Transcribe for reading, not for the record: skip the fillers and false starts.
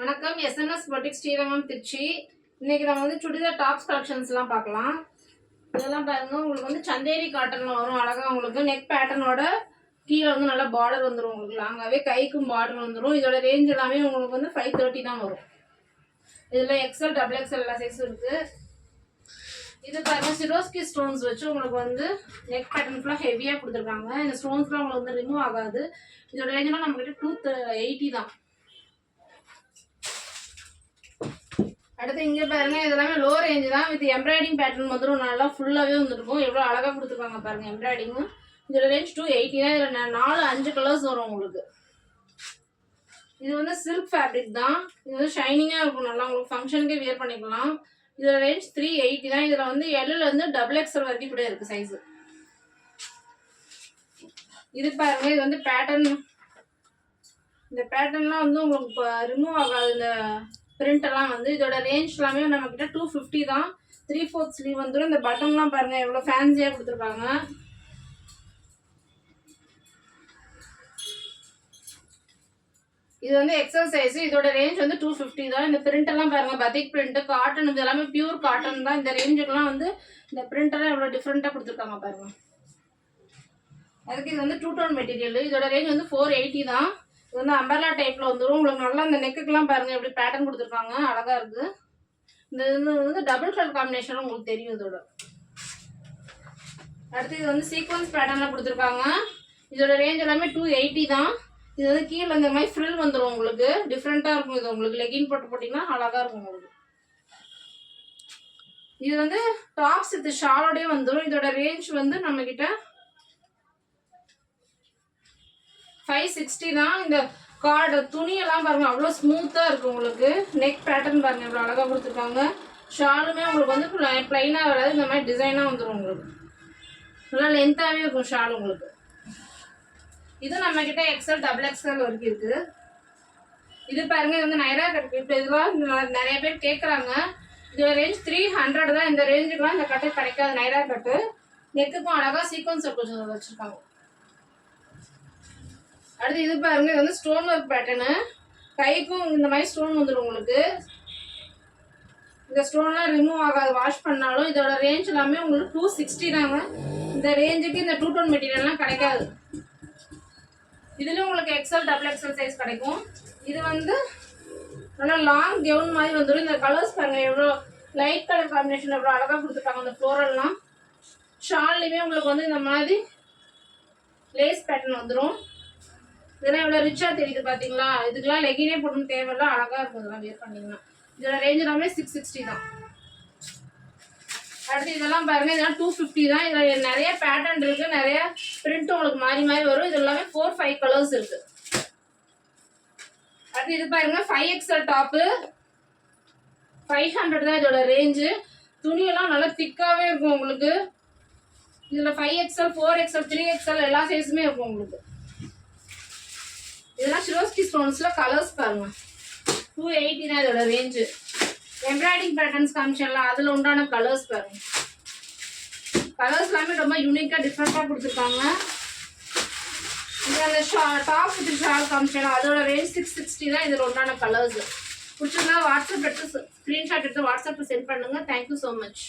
வணக்கம். SNS boutique Srirangam Trichy. இன்னைக்கு நம்ம வந்து சுடிதார் டாப்ஸ் கலெக்ஷன்ஸ்லாம் பார்க்கலாம். இதெல்லாம் பாருங்க, உங்களுக்கு வந்து சந்தேரி காட்டன்ல வரும். அழகா உங்களுக்கு நெக் பேட்டர்னோட கீழே வந்து நல்லா பார்டர் வந்துடும். உங்களுக்கு லாங்காவே கைக்கும் பார்டர் வந்துடும். இதோட ரேஞ்ச் எல்லாமே உங்களுக்கு வந்து 530 தான் வரும். இதில் XL XXL எல்லா சைஸும் இருக்கு. இது பாருங்க, சிரோஸ்கி ஸ்டோன்ஸ் வச்சு உங்களுக்கு வந்து நெக் பேட்டர்ன் ஃபுல்லாக ஹெவியாக கொடுத்துருக்காங்க. இந்த ஸ்டோன்ஸ்லாம் உங்களுக்கு வந்து ரிமூவ் ஆகாது. இதோட ரேஞ்செலாம் நம்மகிட்ட 280 தான். அடுத்து இங்கே பாருங்க, இதெல்லாமே லோ ரேஞ்ச் தான். வித் எம்ப்ராய்டிங் பேட்டர்ன் வந்துடும். நல்லா ஃபுல்லாகவே வந்துருக்கும். எவ்வளோ அழகாக கொடுத்துருக்காங்க பாருங்க எம்ப்ராய்டிங்கு. இதோட ரேஞ்ச் 280 தான். இதில் 4-5 கலர்ஸ் வரும் உங்களுக்கு. இது வந்து சில்க் ஃபேப்ரிக் தான். இது வந்து ஷைனிங்காக இருக்கும். நல்லா உங்களுக்கு ஃபங்க்ஷனுக்கே வியர் பண்ணிக்கலாம். இதோட ரேஞ்ச் 380 தான். இதில் வந்து Lலேருந்து XXL வரைக்கும் கூட இருக்குது சைஸு. இது பாருங்க, இது வந்து பேட்டர்ன். இந்த பேட்டர்ன்லாம் வந்து உங்களுக்கு இப்போ ரிமூவ் ஆகாது. இந்த பிரிண்ட் எல்லாம் வந்து இதோட ரேஞ்ச் எல்லாமே நம்ம கிட்ட 250 தான். 3/4 ஸ்லீவ் வந்துடும். இந்த பட்டன்லாம் பாருங்க எவ்வளோ ஃபேன்சியாக கொடுத்துருக்காங்க. இது வந்து எக்ஸல் சைஸ். இதோட ரேஞ்ச் வந்து 250 தான். இந்த பிரிண்ட் எல்லாம் பாருங்க, பத்திக் பிரிண்ட், காட்டன், இது எல்லாமே பியூர் காட்டன் தான். இந்த ரேஞ்சுக்கெல்லாம் வந்து இந்த பிரிண்ட் எல்லாம் எவ்வளோ டிஃப்ரெண்ட்டாக கொடுத்துருக்காங்க பாருங்க. அதுக்கு இது வந்து 2 டோன் மெட்டீரியல். இதோட ரேஞ்ச் வந்து 480 தான். இது வந்து அம்பர்லா டைப்ல வந்துடும். உங்களுக்கு நல்லா இந்த நெக்குக்கெல்லாம் பாருங்க எப்படி பேட்டர்ன் கொடுத்துருக்காங்க, அழகா இருக்கு. இந்த இது வந்து டபுள் கலர் காம்பினேஷன் உங்களுக்கு தெரியும் இதோட. அடுத்து இது வந்து சீக்வன்ஸ் பேட்டர்ன்ல கொடுத்துருக்காங்க. இதோட ரேஞ்ச் எல்லாமே 280 தான். இது வந்து கீழே இந்த மாதிரி ஃப்ரில் வந்துடும் உங்களுக்கு. டிஃப்ரெண்டா இருக்கும். இது உங்களுக்கு லெகின் போட்டு போட்டீங்கன்னா அழகா இருக்கும் உங்களுக்கு. இது வந்து டாப்ஸ் இது ஷாலோடய வந்துடும். இதோட ரேஞ்ச் வந்து நம்ம கிட்ட 560 தான். இந்த கார்டு துணியெல்லாம் பாருங்க அவ்வளோ ஸ்மூத்தாக இருக்கும் உங்களுக்கு. நெக் பேட்டர்ன் பாருங்க இவ்வளோ அழகாக கொடுத்துருக்காங்க. ஷாலுமே உங்களுக்கு வந்து பிளைனாக வராது. இந்த மாதிரி டிசைனாக வந்துடும் உங்களுக்கு. நல்லா லென்த்தாகவே இருக்கும் ஷால் உங்களுக்கு. இது நம்ம கிட்ட XL XXL வரைக்கும் இருக்கு. இது பாருங்க, இது வந்து நைரா கட்டு. இப்போ இதெல்லாம் நிறைய பேர் கேட்குறாங்க. இதோட ரேஞ்ச் 300 தான். இந்த ரேஞ்சுக்குலாம் இந்த கட்டு கிடைக்காது. நைரா கட்டு நெக்குக்கும் அழகாக சீக்வன்ஸ் கொஞ்சம் வச்சுருக்காங்க. அடுத்து இது பாருங்க, இது வந்து ஸ்டோன் ஒர்க் பேட்டர்னு. கைக்கும் இந்த மாதிரி ஸ்டோன் வந்துடும் உங்களுக்கு. இந்த ஸ்டோன்லாம் ரிமூவ் ஆகாது வாஷ் பண்ணாலும். இதோட ரேஞ்ச் எல்லாமே உங்களுக்கு 260 தாங்க. இந்த ரேஞ்சுக்கு இந்த 2 டோன் மெட்டீரியல்லாம் கிடைக்காது. இதுலேயும் உங்களுக்கு XL XXL சைஸ் கிடைக்கும். இது வந்து நல்லா லாங் கவுன் மாதிரி வந்துடும். இந்த கலர்ஸ் பாருங்க எவ்வளோ லைட் கலர் காம்பினேஷன் எவ்வளோ அழகாக கொடுத்துருக்காங்க. இந்த ஃப்ளோரல்லாம் ஷால்லையுமே உங்களுக்கு வந்து இந்த மாதிரி லேஸ் பேட்டர்ன் வந்துடும். இதெல்லாம் எவ்வளோ ரிச்சாக தெரியுது பார்த்தீங்களா. இதுக்கெல்லாம் லெகினே போடணும் தேவையில்ல, அழகாக இருக்கும் இதெல்லாம் வியர் பண்ணிங்கன்னா. இதோட ரேஞ்ச் எல்லாமே 660 தான். அடுத்து இதெல்லாம் பாருங்க, இதெல்லாம் 250 தான். இதில் நிறைய பேட்டர்ன் இருக்குது, நிறைய பிரிண்ட் உங்களுக்கு மாறி மாறி வரும். இது எல்லாமே 4-5 கலர்ஸ் இருக்குது. அடுத்து இது பாருங்க, 5XL டாப்பு 500 தான் இதோட ரேஞ்சு. துணியெல்லாம் நல்லா திக்காகவே இருக்கும் உங்களுக்கு. இதில் 5XL 4XL 3XL எல்லா சைஸுமே இருக்கும் உங்களுக்கு. இதெல்லாம் சிரோஸ்கி ஸ்டோன்ஸ்ல கலர்ஸ் பாருங்க. 280 தான் இதோட ரேஞ்சு. எம்ப்ராய்டிங் பேட்டர்ன்ஸ் காமிச்சலாம், அதில் உண்டான கலர்ஸ் பாருங்க. கலர்ஸ் எல்லாமே ரொம்ப யூனிக்காக டிஃப்ரெண்டாக கொடுத்துருக்காங்க. இந்த டாப் வித் ஷால் காமிச்சலாம், அதோட ரேஞ்ச் 660 தான். இதில் உண்டான கலர்ஸ் பிடிச்சிருந்தா வாட்ஸ்அப் எடுத்து ஸ்க்ரீன்ஷாட் எடுத்து வாட்ஸ்அப்பில் சென்ட் பண்ணுங்க. Thank you so much.